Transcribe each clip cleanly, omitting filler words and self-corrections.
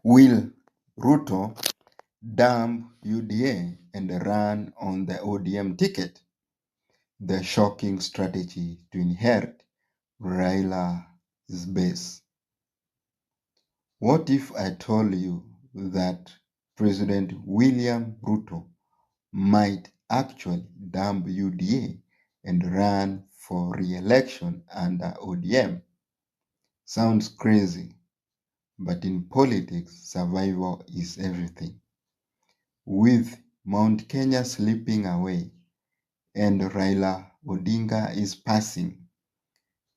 Will Ruto dump UDA and run on the ODM ticket? The shocking strategy to inherit Raila's base. What if I told you that President William Ruto might actually dump UDA and run for re-election under ODM? Sounds crazy, but in politics, survival is everything. With Mount Kenya slipping away and Raila Odinga is passing,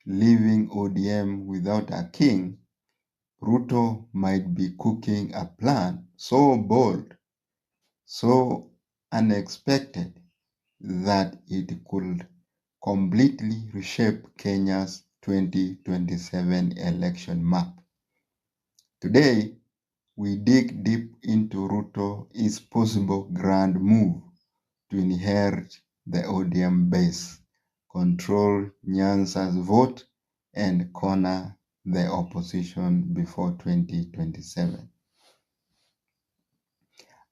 leaving ODM without a king, Ruto might be cooking a plan so bold, so unexpected, that it could completely reshape Kenya's 2027 election map. Today, we dig deep into Ruto's possible grand move to inherit the ODM base, control Nyanza's vote, and corner the opposition before 2027.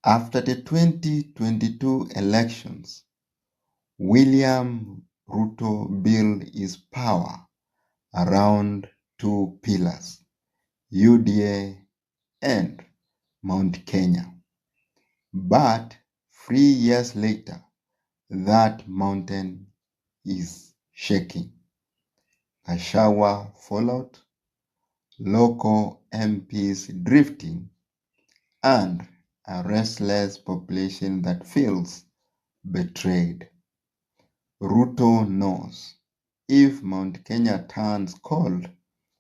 After the 2022 elections, William Ruto built his power around two pillars, UDA and Mount Kenya. But 3 years later, that mountain is shaking. A shower fallout, local MPs drifting, and a restless population that feels betrayed. Ruto knows if Mount Kenya turns cold,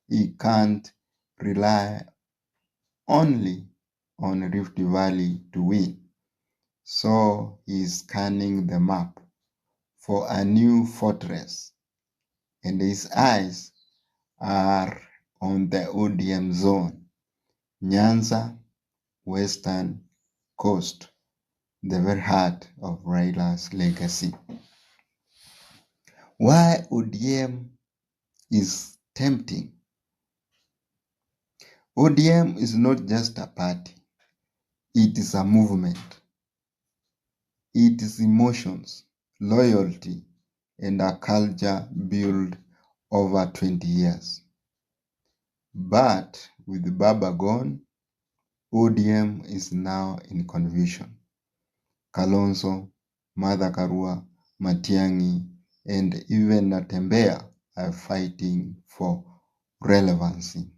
he can't rely only on Rift Valley to win. So he's scanning the map for a new fortress, and his eyes are on the ODM zone, Nyanza, Western Coast, the very heart of Raila's legacy. Why ODM is tempting? ODM is not just a party, it is a movement. It is emotions, loyalty, and a culture built over 20 years. But with Baba gone, ODM is now in confusion. Kalonzo, Martha Karua, Matiang'i, and even Natembeya are fighting for relevancy.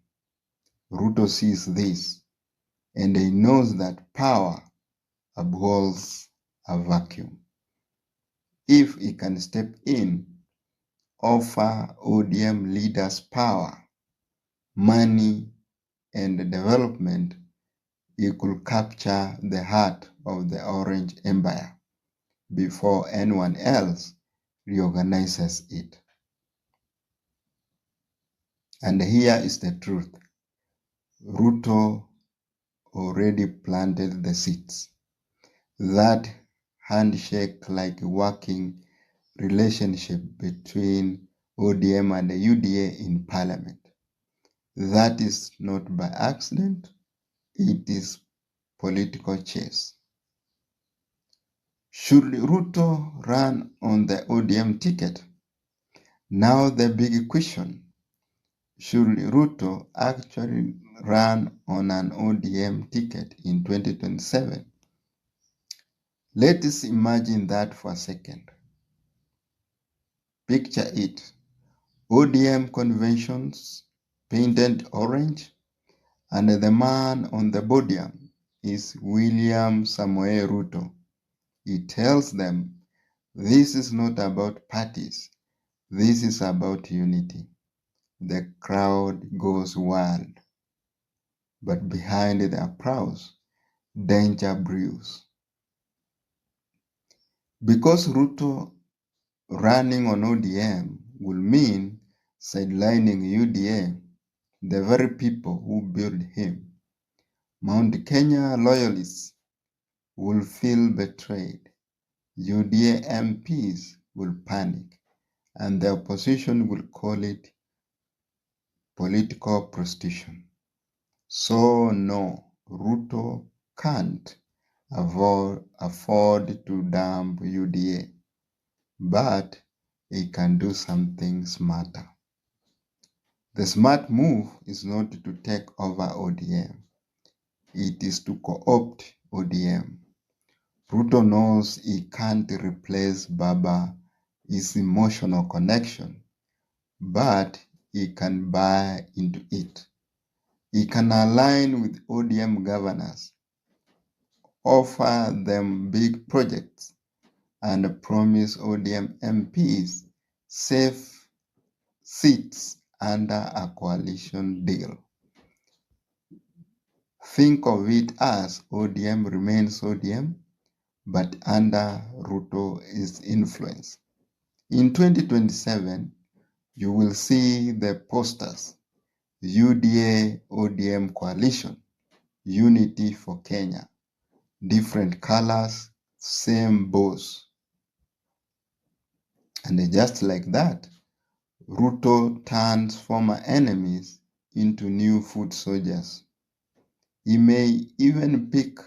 Ruto sees this, and he knows that power abhors a vacuum. If he can step in, offer ODM leaders power, money, and development, he could capture the heart of the Orange Empire before anyone else reorganizes it. And here is the truth. Ruto already planted the seeds. That handshake like a working relationship between ODM and the UDA in parliament. That is not by accident, it is political chess. Should Ruto run on the ODM ticket? Now the big question, should Ruto actually run on an ODM ticket in 2027? Let us imagine that for a second. Picture it. ODM conventions painted orange, and the man on the podium is William Samoei Ruto. He tells them, this is not about parties, this is about unity. The crowd goes wild, but behind the applause, danger brews. Because Ruto running on ODM will mean sidelining UDA, the very people who built him. Mount Kenya loyalists will feel betrayed. UDA MPs will panic, and the opposition will call it political prostitution. So no, Ruto can't afford to dump UDA, but he can do something smarter. The smart move is not to take over ODM. It is to co-opt ODM. Ruto knows he can't replace Baba's emotional connection, but he can buy into it. He can align with ODM governors, offer them big projects, and promise ODM MPs safe seats under a coalition deal. Think of it as ODM remains ODM, but under Ruto's influence. In 2027, you will see the posters, UDA ODM coalition, unity for Kenya, different colors, same boss. And just like that, Ruto turns former enemies into new foot soldiers. He may even pick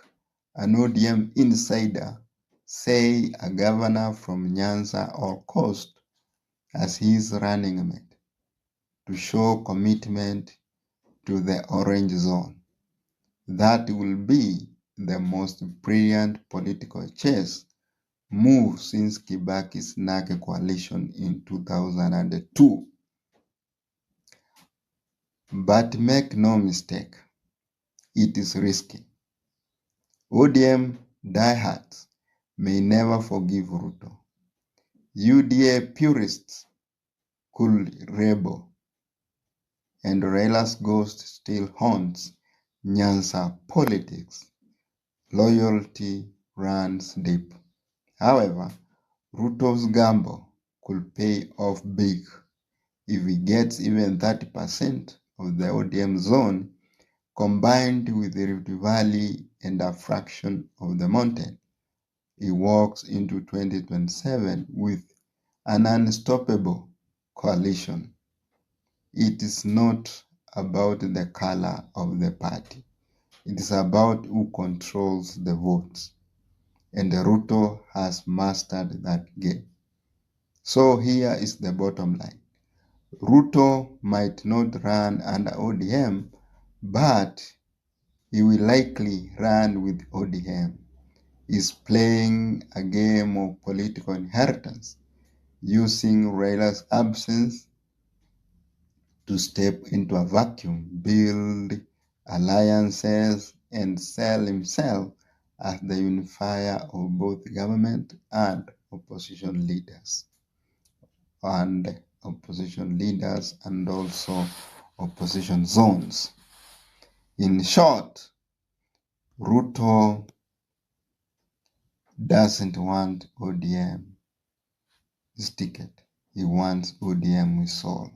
an ODM insider, say a governor from Nyanza or Coast, as his running mate, to show commitment to the orange zone. That will be the most brilliant political chess move since Kibaki's NARC coalition in 2002. But make no mistake, it is risky. ODM diehards may never forgive Ruto. UDA purists could rebel, and Raila's ghost still haunts Nyanza politics. Loyalty runs deep. However, Ruto's gamble could pay off big. If he gets even 30% of the ODM zone, combined with the Rift Valley and a fraction of the mountain, he walks into 2027 with an unstoppable coalition. It is not about the color of the party. It is about who controls the votes. And Ruto has mastered that game. So here is the bottom line. Ruto might not run under ODM, but he will likely run with ODM. He's playing a game of political inheritance, using Raila's absence to step into a vacuum, build alliances, and sell himself as the unifier of both government and opposition leaders. And also opposition zones. In short, Ruto doesn't want ODM's ticket. He wants ODM with soul.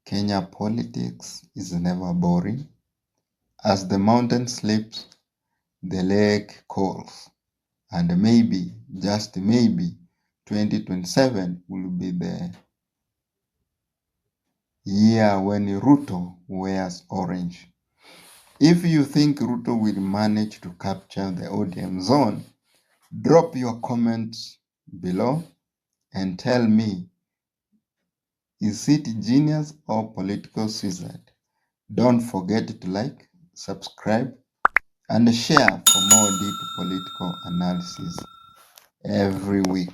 Kenya politics is never boring. As the mountain slips, the lake calls. And maybe, just maybe, 2027 will be the year when Ruto wears orange. If you think Ruto will manage to capture the ODM zone, drop your comments below and tell me, is it genius or political suicide? Don't forget to like, subscribe, and share for more deep political analysis every week.